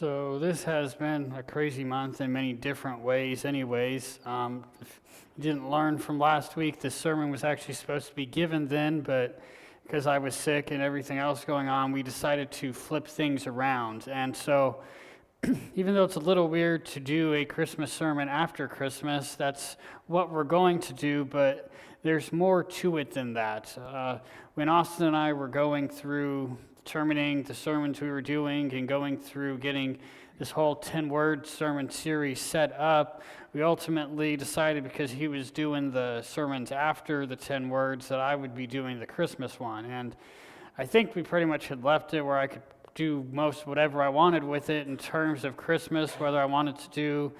So this has been a crazy month in many different ways anyways. If you didn't learn from last week, this sermon was actually supposed to be given then, but because I was sick and everything else going on, we decided to flip things around. And so even though it's a little weird to do a Christmas sermon after Christmas, that's what we're going to do, but there's more to it than that. When Austin and I were going through determining the sermons we were doing and going through getting this whole 10-word sermon series set up, we ultimately decided, because he was doing the sermons after the 10 words, that I would be doing the Christmas one. And I think we pretty much had left it where I could do most whatever I wanted with it in terms of Christmas, whether I wanted to do,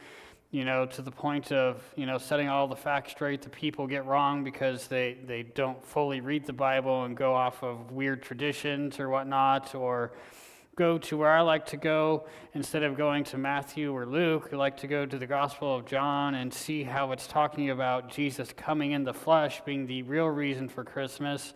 to the point of, setting all the facts straight that people get wrong because they don't fully read the Bible and go off of weird traditions or whatnot, or go to where I like to go. Instead of going to Matthew or Luke, I like to go to the Gospel of John and see how it's talking about Jesus coming in the flesh being the real reason for Christmas.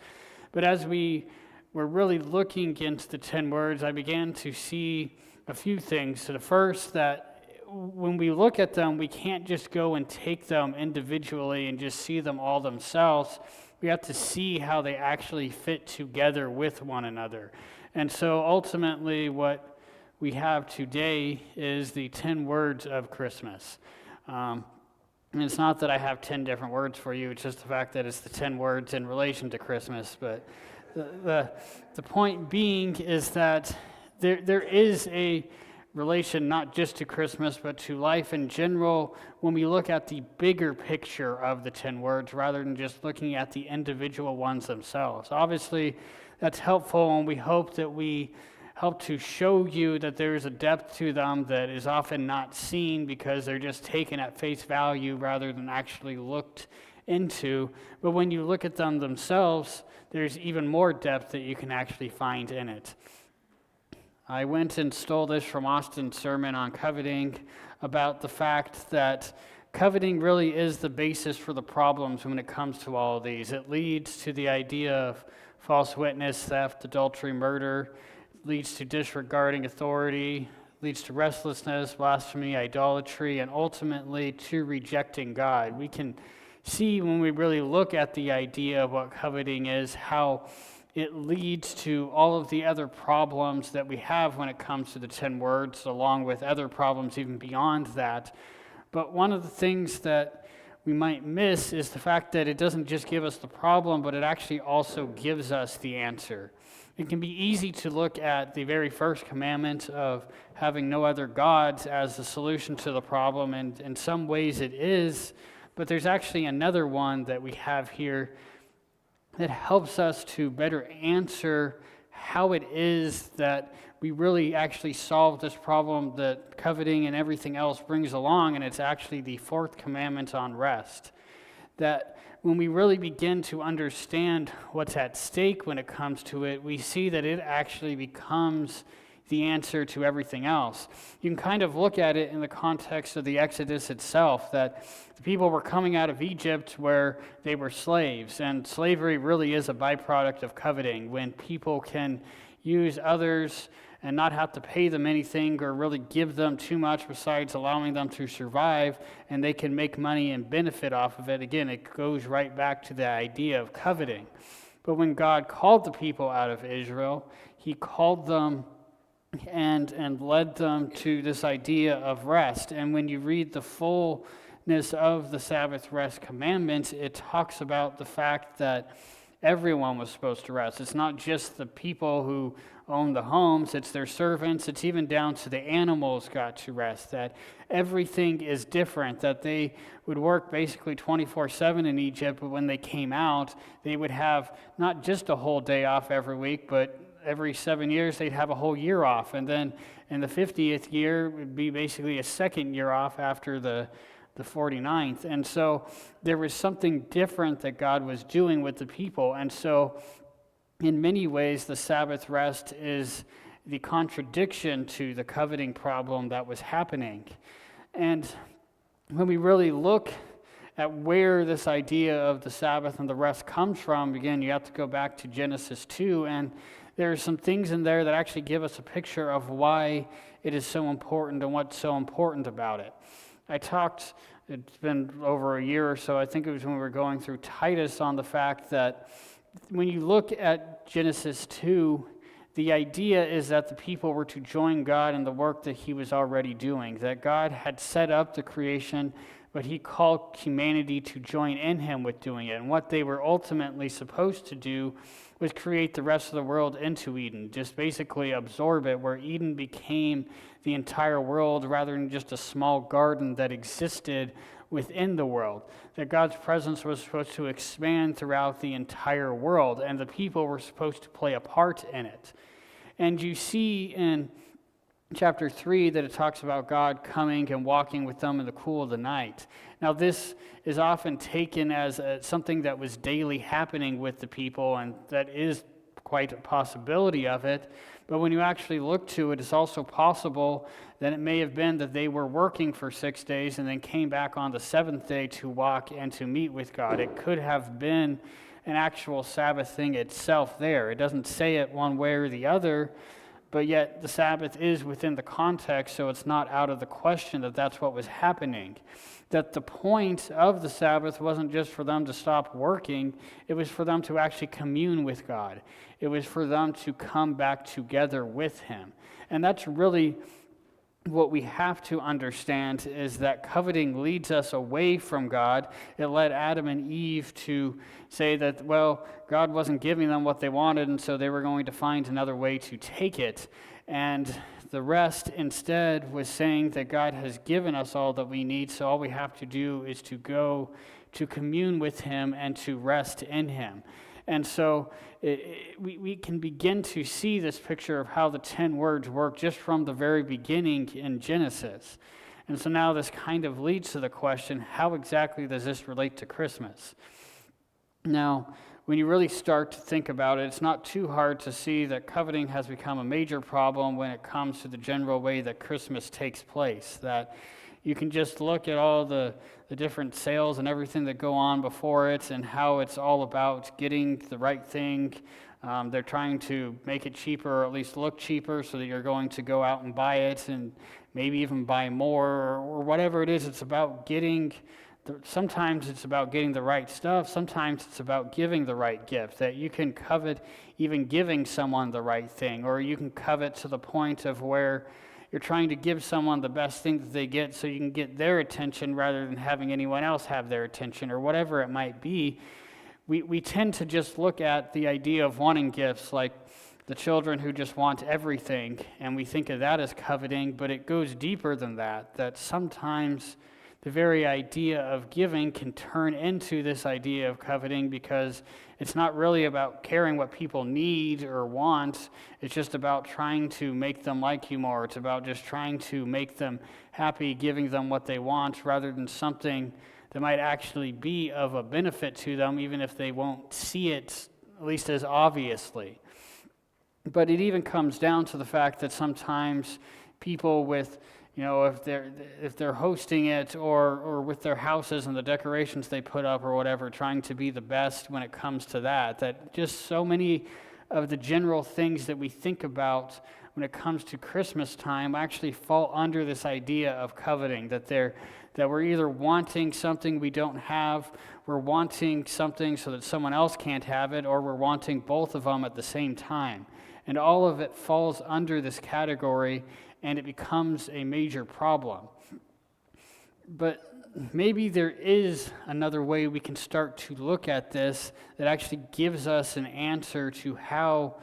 But as we were really looking into the 10 words, I began to see a few things. So the first, that when we look at them, we can't just go and take them individually and just see them all themselves. We have to see how they actually fit together with one another. And so ultimately what we have today is the 10 words of Christmas. And it's not that I have 10 different words for you, it's just the fact that it's the 10 words in relation to Christmas. But the point being is that there is a relation not just to Christmas, but to life in general when we look at the bigger picture of the 10 words rather than just looking at the individual ones themselves. Obviously, that's helpful, and we hope that we help to show you that there is a depth to them that is often not seen because they're just taken at face value rather than actually looked into. But when you look at them themselves, there's even more depth that you can actually find in it. I went and stole this from Austin's sermon on coveting, about the fact that coveting really is the basis for the problems when it comes to all of these. It leads to the idea of false witness, theft, adultery, murder. It leads to disregarding authority, leads to restlessness, blasphemy, idolatry, and ultimately to rejecting God. We can see when we really look at the idea of what coveting is, how it leads to all of the other problems that we have when it comes to the 10 words, along with other problems even beyond that. But one of the things that we might miss is the fact that it doesn't just give us the problem, but it actually also gives us the answer. It can be easy to look at the very first commandment of having no other gods as the solution to the problem, and in some ways it is, but there's actually another one that we have here that helps us to better answer how it is that we really actually solve this problem that coveting and everything else brings along, and it's actually the fourth commandment on rest. That when we really begin to understand what's at stake when it comes to it, we see that it actually becomes the answer to everything else. You can kind of look at it in the context of the Exodus itself, that the people were coming out of Egypt where they were slaves, and slavery really is a byproduct of coveting, when people can use others and not have to pay them anything or really give them too much besides allowing them to survive, and they can make money and benefit off of it. Again, it goes right back to the idea of coveting. But when God called the people out of Israel, he called them and led them to this idea of rest. And when you read the fullness of the Sabbath rest commandments, it talks about the fact that everyone was supposed to rest. It's not just the people who own the homes, it's their servants, it's even down to the animals got to rest, that everything is different, that they would work basically 24/7 in Egypt, but when they came out, they would have not just a whole day off every week, but every 7 years, they'd have a whole year off. And then in the 50th year, it would be basically a second year off after the 49th. And so there was something different that God was doing with the people. And so in many ways, the Sabbath rest is the contradiction to the coveting problem that was happening. And when we really look at where this idea of the Sabbath and the rest comes from, again, you have to go back to Genesis 2, and there are some things in there that actually give us a picture of why it is so important and what's so important about it. It's been over a year or so, I think it was when we were going through Titus, on the fact that when you look at Genesis 2, the idea is that the people were to join God in the work that he was already doing, that God had set up the creation, but he called humanity to join in him with doing it. And what they were ultimately supposed to do was create the rest of the world into Eden, just basically absorb it, where Eden became the entire world rather than just a small garden that existed within the world. That God's presence was supposed to expand throughout the entire world, and the people were supposed to play a part in it. And you see in chapter 3 that it talks about God coming and walking with them in the cool of the night. Now, this is often taken as something that was daily happening with the people, and that is quite a possibility of it. But when you actually look to it, it's also possible that it may have been that they were working for 6 days and then came back on the seventh day to walk and to meet with God. It could have been an actual Sabbath thing itself there. It doesn't say it one way or the other, but yet the Sabbath is within the context, so it's not out of the question that that's what was happening. That the point of the Sabbath wasn't just for them to stop working, it was for them to actually commune with God. It was for them to come back together with him. And that's really what we have to understand, is that coveting leads us away from God. It led Adam and Eve to say that, well, God wasn't giving them what they wanted, and so they were going to find another way to take it. And the rest instead was saying that God has given us all that we need, so all we have to do is to go to commune with him and to rest in him. And so we can begin to see this picture of how the 10 words work just from the very beginning in Genesis. And so now this kind of leads to the question, how exactly does this relate to Christmas? Now, when you really start to think about it, it's not too hard to see that coveting has become a major problem when it comes to the general way that Christmas takes place. That you can just look at all the different sales and everything that go on before it, and how it's all about getting the right thing. They're trying to make it cheaper, or at least look cheaper, so that you're going to go out and buy it and maybe even buy more, or whatever it is. It's about getting, sometimes it's about getting the right stuff. Sometimes it's about giving the right gift, that you can covet even giving someone the right thing, or you can covet to the point of where you're trying to give someone the best thing that they get so you can get their attention rather than having anyone else have their attention, or whatever it might be. We tend to just look at the idea of wanting gifts like the children who just want everything, and we think of that as coveting, but it goes deeper than that, that sometimes the very idea of giving can turn into this idea of coveting, because it's not really about caring what people need or want. It's just about trying to make them like you more. It's about just trying to make them happy, giving them what they want, rather than something that might actually be of a benefit to them, even if they won't see it, at least as obviously. But it even comes down to the fact that sometimes people with, if they're hosting it, or with their houses and the decorations they put up or whatever, trying to be the best when it comes to that just so many of the general things that we think about when it comes to Christmas time actually fall under this idea of coveting, that we're either wanting something we don't have, we're wanting something so that someone else can't have it, or we're wanting both of them at the same time. And all of it falls under this category, and it becomes a major problem. But maybe there is another way we can start to look at this that actually gives us an answer to how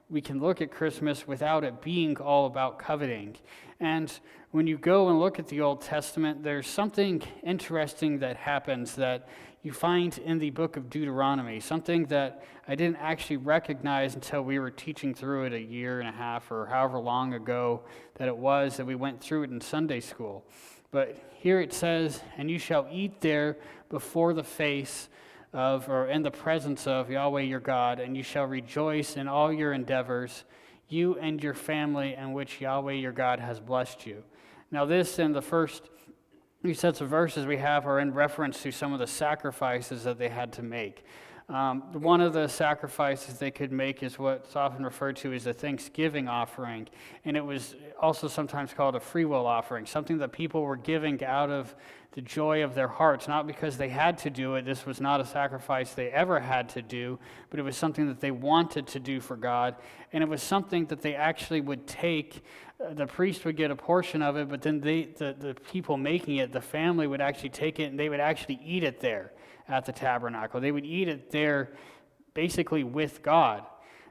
we can look at Christmas without it being all about coveting. And when you go and look at the Old Testament, there's something interesting that happens that you find in the book of Deuteronomy, something that I didn't actually recognize until we were teaching through it a year and a half or however long ago that it was that we went through it in Sunday school. But here it says, "And you shall eat there before the face of, or in the presence of, Yahweh your God, and you shall rejoice in all your endeavors, you and your family in which Yahweh your God has blessed you." Now this, in the first few sets of verses we have, are in reference to some of the sacrifices that they had to make. One of the sacrifices they could make is what's often referred to as a thanksgiving offering, and it was also sometimes called a free will offering, something that people were giving out of the joy of their hearts, not because they had to do it. This was not a sacrifice they ever had to do, but it was something that they wanted to do for God, and it was something that they actually would take. The priest would get a portion of it, but then the people making it, the family would actually take it, and they would actually eat it there at the tabernacle. They would eat it there basically with God.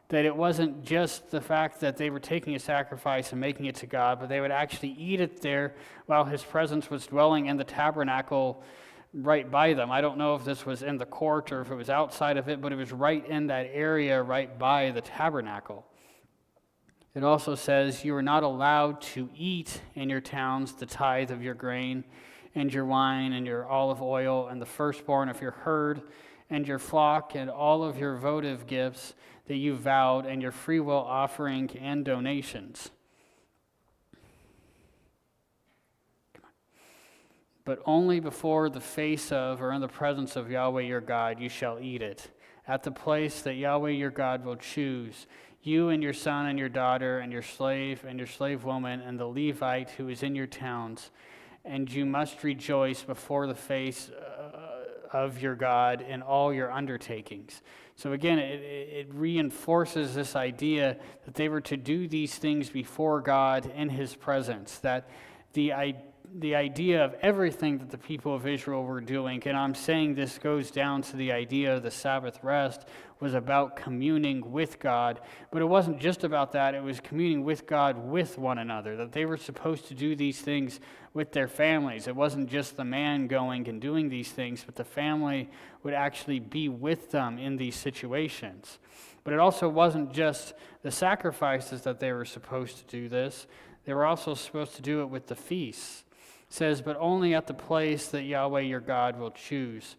That it wasn't just the fact that they were taking a sacrifice and making it to God, but they would actually eat it there while his presence was dwelling in the tabernacle right by them. I don't know if this was in the court or if it was outside of it, but it was right in that area right by the tabernacle. It also says, you are not allowed to eat in your towns the tithe of your grain and your wine and your olive oil and the firstborn of your herd and your flock and all of your votive gifts that you vowed and your freewill offering and donations. But only before the face of or in the presence of Yahweh your God you shall eat it, at the place that Yahweh your God will choose, you and your son and your daughter and your slave woman and the Levite who is in your towns, and you must rejoice before the face of your God in all your undertakings. So again, it reinforces this idea that they were to do these things before God in his presence, that the idea of everything that the people of Israel were doing, and I'm saying this goes down to the idea of the Sabbath rest, was about communing with God. But it wasn't just about that, it was communing with God with one another, that they were supposed to do these things with their families. It wasn't just the man going and doing these things, but the family would actually be with them in these situations. But it also wasn't just the sacrifices that they were supposed to do this, they were also supposed to do it with the feasts. It says, but only at the place that Yahweh your God will choose,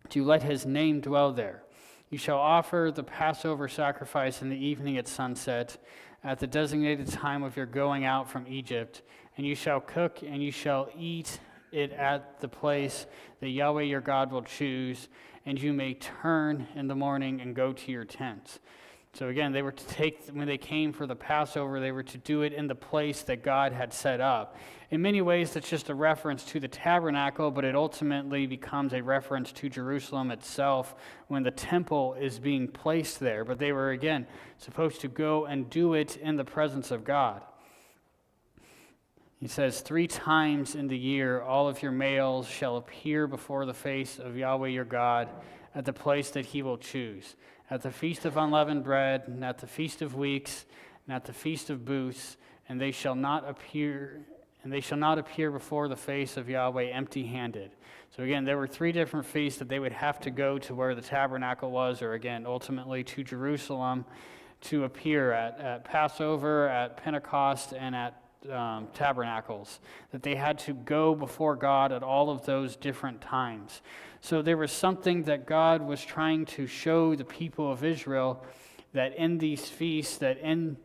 to let his name dwell there. You shall offer the Passover sacrifice in the evening at sunset, at the designated time of your going out from Egypt, and you shall cook and you shall eat it at the place that Yahweh your God will choose, and you may turn in the morning and go to your tents. So again, they were to take, when they came for the Passover, they were to do it in the place that God had set up. In many ways, that's just a reference to the tabernacle, but it ultimately becomes a reference to Jerusalem itself when the temple is being placed there. But they were, again, supposed to go and do it in the presence of God. He says, 3 times in the year, all of your males shall appear before the face of Yahweh your God at the place that he will choose. At the Feast of Unleavened Bread, and at the Feast of Weeks, and at the Feast of Booths, and they shall not appear before the face of Yahweh empty-handed. So again, there were 3 different feasts that they would have to go to where the tabernacle was, or again, ultimately to Jerusalem, to appear at Passover, at Pentecost, and at tabernacles, that they had to go before God at all of those different times. So there was something that God was trying to show the people of Israel, that in these feasts, that and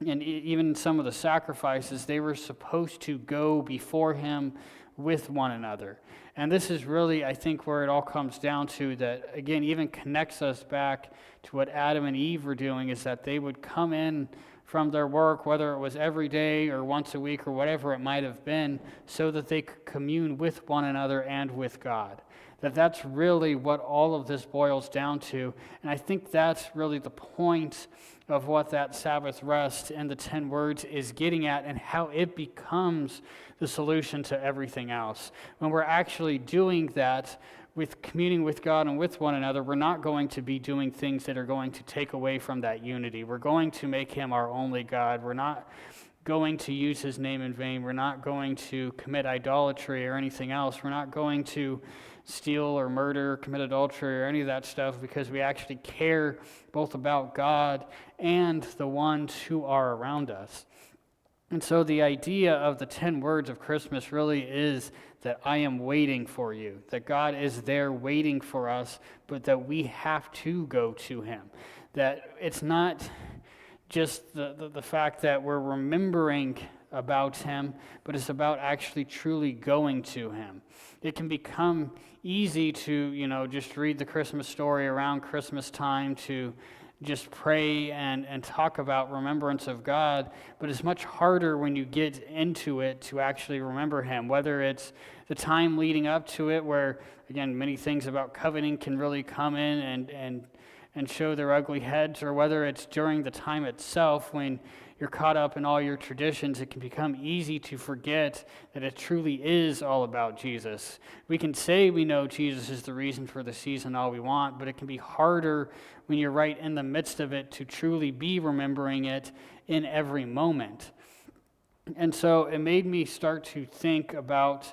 even some of the sacrifices, they were supposed to go before him with one another. And this is really, I think, where it all comes down to, that, again, even connects us back to what Adam and Eve were doing, is that they would come in from their work, whether it was every day or once a week or whatever it might have been, so that they could commune with one another and with God. That's really what all of this boils down to. And I think that's really the point of what that Sabbath rest and the 10 words is getting at, and how it becomes the solution to everything else. When we're actually doing that, with communing with God and with one another, we're not going to be doing things that are going to take away from that unity. We're going to make him our only God. We're not going to use his name in vain. We're not going to commit idolatry or anything else. We're not going to steal or murder, commit adultery or any of that stuff, because we actually care both about God and the ones who are around us. And so the idea of the 10 words of Christmas really is that I am waiting for you, that God is there waiting for us, but that we have to go to him. That it's not just the fact that we're remembering about him, but it's about actually truly going to him. It can become easy to, just read the Christmas story around Christmas time, to just pray and talk about remembrance of God, but it's much harder when you get into it to actually remember him, whether it's the time leading up to it where, again, many things about coveting can really come in and show their ugly heads, or whether it's during the time itself when you're caught up in all your traditions. It can become easy to forget that it truly is all about Jesus. We can say we know Jesus is the reason for the season all we want, but it can be harder when you're right in the midst of it to truly be remembering it in every moment. And so it made me start to think about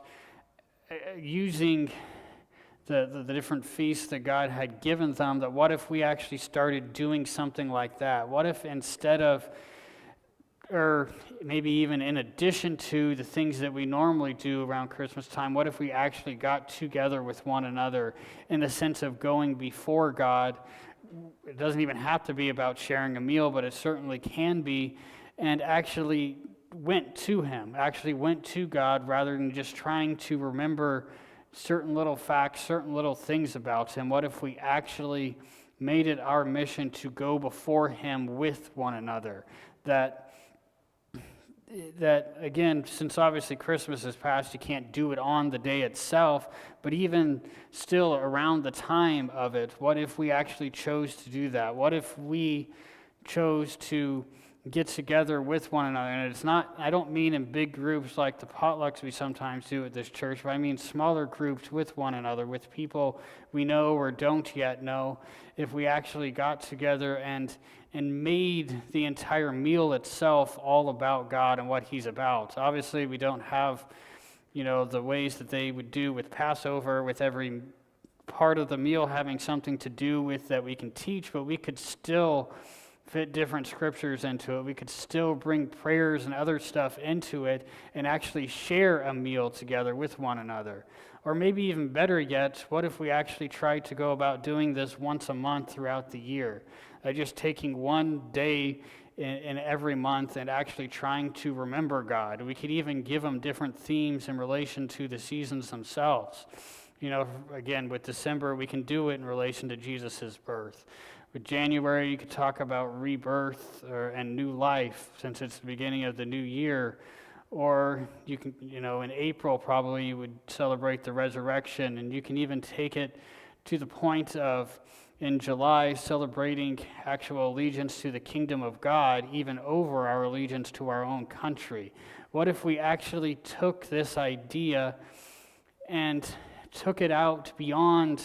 using the different feasts that God had given them, that what if we actually started doing something like that? What if instead of, or maybe even in addition to the things that we normally do around Christmas time, what if we actually got together with one another in the sense of going before God? It doesn't even have to be about sharing a meal, but it certainly can be, and actually went to him, actually went to God, rather than just trying to remember certain little facts, certain little things about him. What if we actually made it our mission to go before him with one another? That again, since obviously Christmas has passed, you can't do it on the day itself, but even still around the time of it, what if we actually chose to do that? What if we chose to get together with one another? And it's not, I don't mean in big groups like the potlucks we sometimes do at this church, but I mean smaller groups with one another, with people we know or don't yet know. If we actually got together and made the entire meal itself all about God and what he's about. Obviously, we don't have, the ways that they would do with Passover, with every part of the meal having something to do with that we can teach, but we could still fit different scriptures into it. We could still bring prayers and other stuff into it and actually share a meal together with one another. Or maybe even better yet, what if we actually tried to go about doing this once a month throughout the year? Just taking one day in every month and actually trying to remember God. We could even give them different themes in relation to the seasons themselves. Again, with December, we can do it in relation to Jesus' birth. With January, you could talk about rebirth and new life, since it's the beginning of the new year. Or you can, in April, probably you would celebrate the resurrection, and you can even take it to the point of, in July, celebrating actual allegiance to the kingdom of God, even over our allegiance to our own country. What if we actually took this idea and took it out beyond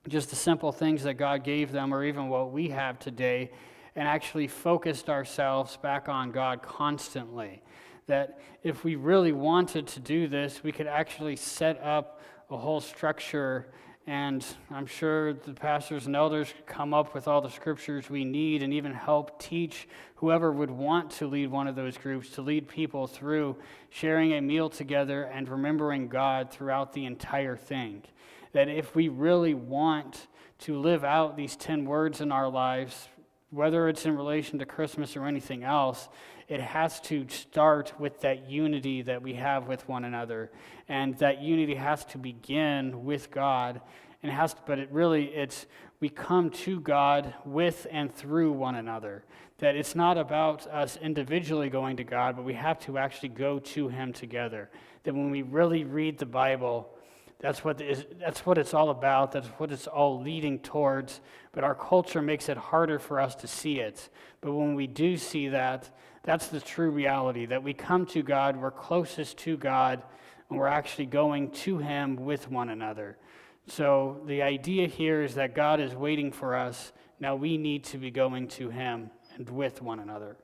just the simple things that God gave them, or even what we have today, and actually focused ourselves back on God constantly? That if we really wanted to do this, we could actually set up a whole structure, and I'm sure the pastors and elders could come up with all the scriptures we need and even help teach whoever would want to lead one of those groups, to lead people through sharing a meal together and remembering God throughout the entire thing. That if we really want to live out these 10 words in our lives, whether it's in relation to Christmas or anything else, it has to start with that unity that we have with one another. And that unity has to begin with God. And we come to God with and through one another. That it's not about us individually going to God, but we have to actually go to him together. That when we really read the Bible, that's what it's all about. That's what it's all leading towards. But our culture makes it harder for us to see it. But when we do see that, that's the true reality, that we come to God, we're closest to God, and we're actually going to him with one another. So the idea here is that God is waiting for us. Now we need to be going to him and with one another.